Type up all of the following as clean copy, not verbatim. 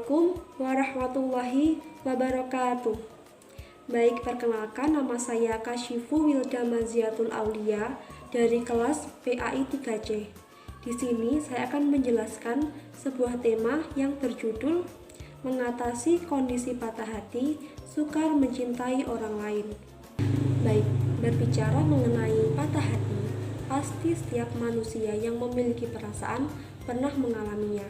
Assalamualaikum warahmatullahi wabarakatuh. Baik, perkenalkan, nama saya Kasyifu Wilda Maziatul Aulia dari kelas PAI 3C. Di sini saya akan menjelaskan sebuah tema yang berjudul mengatasi kondisi patah hati, sukar mencintai orang lain. Baik, berbicara mengenai patah hati, pasti setiap manusia yang memiliki perasaan pernah mengalaminya.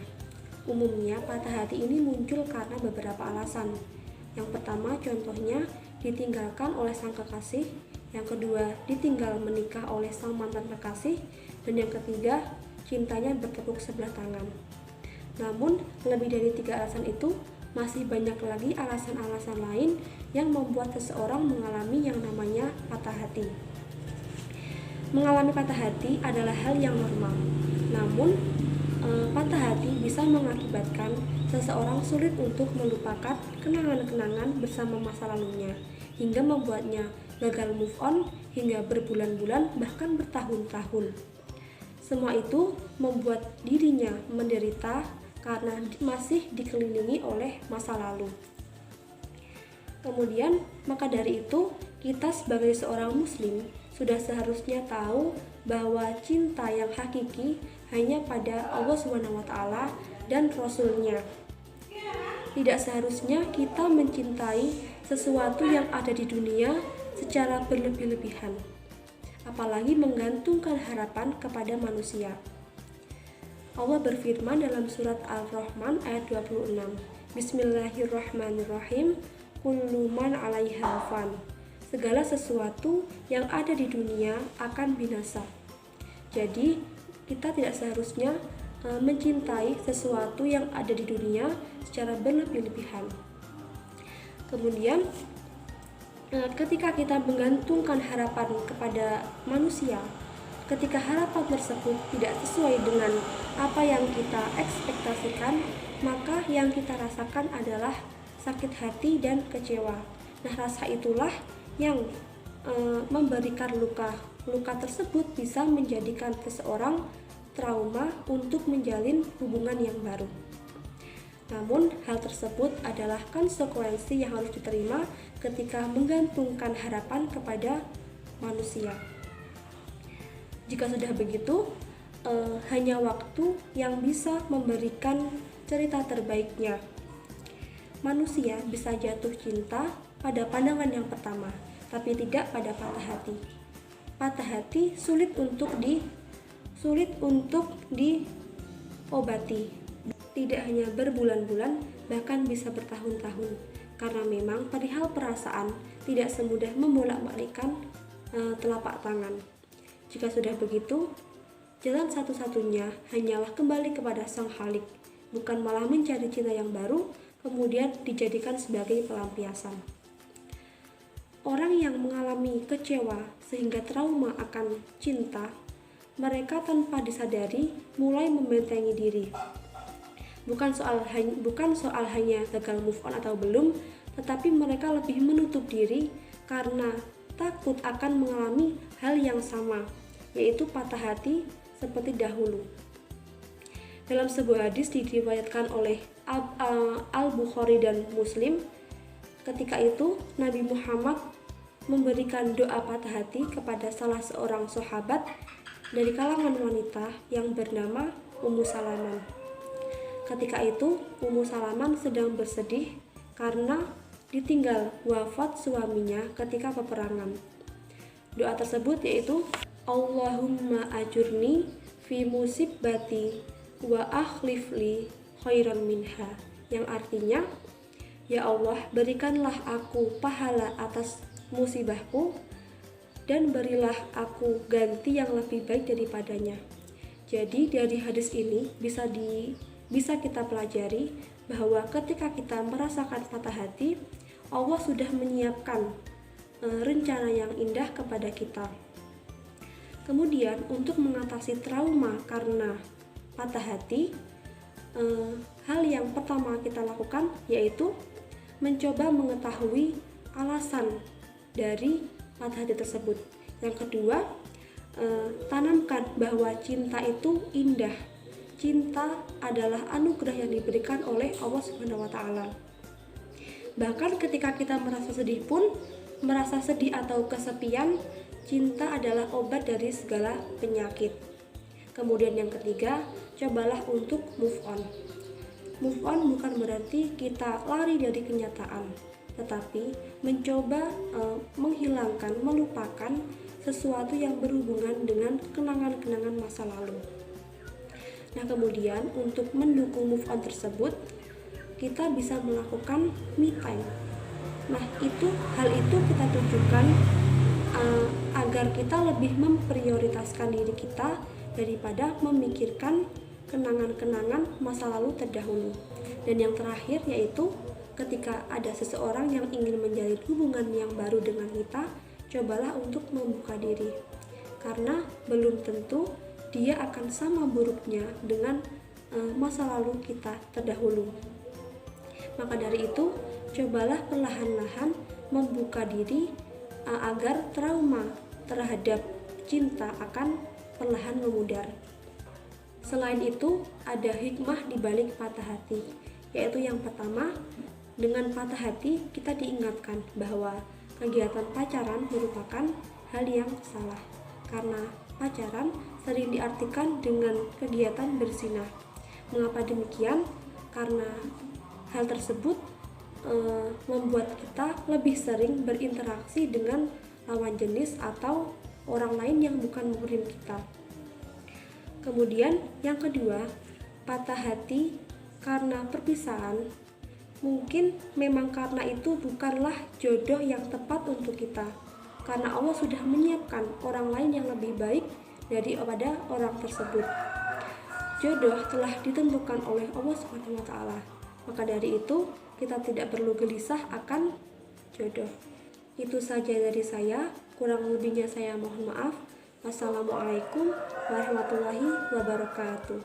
Umumnya, patah hati ini muncul karena beberapa alasan. Yang pertama, contohnya ditinggalkan oleh sang kekasih. Yang kedua, ditinggal menikah oleh sang mantan kekasih. Dan yang ketiga, cintanya bertepuk sebelah tangan. Namun, lebih dari 3 alasan itu, masih banyak lagi alasan-alasan lain yang membuat seseorang mengalami yang namanya patah hati. Mengalami patah hati adalah hal yang normal. Namun, patah hati bisa mengakibatkan seseorang sulit untuk melupakan kenangan-kenangan bersama masa lalunya, hingga membuatnya gagal move on hingga berbulan-bulan bahkan bertahun-tahun. Semua itu membuat dirinya menderita karena masih dikelilingi oleh masa lalu. Kemudian, maka dari itu, kita sebagai seorang muslim sudah seharusnya tahu bahwa cinta yang hakiki hanya pada Allah SWT dan Rasul-Nya. Tidak seharusnya kita mencintai sesuatu yang ada di dunia secara berlebih-lebihan, apalagi menggantungkan harapan kepada manusia. Allah berfirman dalam surat Al-Rahman ayat 26, Bismillahirrahmanirrahim, kullu man 'alaiha fan. Segala sesuatu yang ada di dunia akan binasa. Jadi, kita tidak seharusnya mencintai sesuatu yang ada di dunia secara berlebih-lebihan. Kemudian, ketika kita menggantungkan harapan kepada manusia, ketika harapan tersebut tidak sesuai dengan apa yang kita ekspektasikan, maka yang kita rasakan adalah sakit hati dan kecewa. Nah, rasa itulah yang memberikan luka. Luka tersebut bisa menjadikan seseorang trauma untuk menjalin hubungan yang baru. Namun, hal tersebut adalah konsekuensi yang harus diterima ketika menggantungkan harapan kepada manusia. Jika sudah begitu, hanya waktu yang bisa memberikan cerita terbaiknya. Manusia bisa jatuh cinta pada pandangan yang pertama, tapi tidak pada patah hati. Patah hati sulit untuk diobati. Tidak hanya berbulan-bulan, bahkan bisa bertahun-tahun. Karena memang perihal perasaan tidak semudah membolak-balikkan telapak tangan. Jika sudah begitu, jalan satu-satunya hanyalah kembali kepada Sang Khalik, bukan malah mencari cinta yang baru kemudian dijadikan sebagai pelampiasan. Orang yang mengalami kecewa sehingga trauma akan cinta, mereka tanpa disadari mulai membentengi diri. Bukan soal hanya gagal move on atau belum, tetapi mereka lebih menutup diri karena takut akan mengalami hal yang sama, yaitu patah hati seperti dahulu. Dalam sebuah hadis diriwayatkan oleh Al-Bukhari dan Muslim, ketika itu Nabi Muhammad memberikan doa patah hati kepada salah seorang sahabat dari kalangan wanita yang bernama Ummu Salamah. Ketika itu Ummu Salamah sedang bersedih karena ditinggal wafat suaminya ketika peperangan. Doa tersebut yaitu Allahumma ajurni fi musibati wa akhlifli khairan minha, yang artinya, ya Allah, berikanlah aku pahala atas musibahku dan berilah aku ganti yang lebih baik daripadanya. Jadi dari hadis ini bisa kita pelajari bahwa ketika kita merasakan patah hati, Allah sudah menyiapkan rencana yang indah kepada kita. Kemudian untuk mengatasi trauma karena patah hati, hal yang pertama kita lakukan yaitu mencoba mengetahui alasan dari patah hati tersebut. Yang kedua, tanamkan bahwa cinta itu indah. cinta adalah anugerah yang diberikan oleh Allah Subhanahu wa taala. Bahkan ketika kita merasa sedih pun, merasa sedih atau kesepian, cinta adalah obat dari segala penyakit. Kemudian yang ketiga, cobalah untuk move on. Move on bukan berarti kita lari dari kenyataan, tetapi mencoba menghilangkan, melupakan sesuatu yang berhubungan dengan kenangan-kenangan masa lalu. Nah, kemudian untuk mendukung move on tersebut, kita bisa melakukan me time. Nah, hal itu kita tujukan agar kita lebih memprioritaskan diri kita daripada memikirkan kenangan-kenangan masa lalu terdahulu. Dan yang terakhir yaitu ketika ada seseorang yang ingin menjalin hubungan yang baru dengan kita, cobalah untuk membuka diri, karena belum tentu dia akan sama buruknya dengan masa lalu kita terdahulu. Maka dari itu, cobalah perlahan-lahan membuka diri agar trauma terhadap cinta akan perlahan memudar. Selain itu, ada hikmah di balik patah hati, yaitu yang pertama, dengan patah hati kita diingatkan bahwa kegiatan pacaran merupakan hal yang salah, karena pacaran sering diartikan dengan kegiatan berzina. Mengapa demikian? Karena hal tersebut membuat kita lebih sering berinteraksi dengan lawan jenis atau orang lain yang bukan muhrim kita. Kemudian yang kedua, patah hati karena perpisahan. Mungkin memang karena itu bukanlah jodoh yang tepat untuk kita, karena Allah sudah menyiapkan orang lain yang lebih baik daripada orang tersebut. Jodoh telah ditentukan oleh Allah Subhanahu wa taala. Maka dari itu, kita tidak perlu gelisah akan jodoh. Itu saja dari saya, kurang lebihnya saya mohon maaf. Wassalamualaikum warahmatullahi wabarakatuh.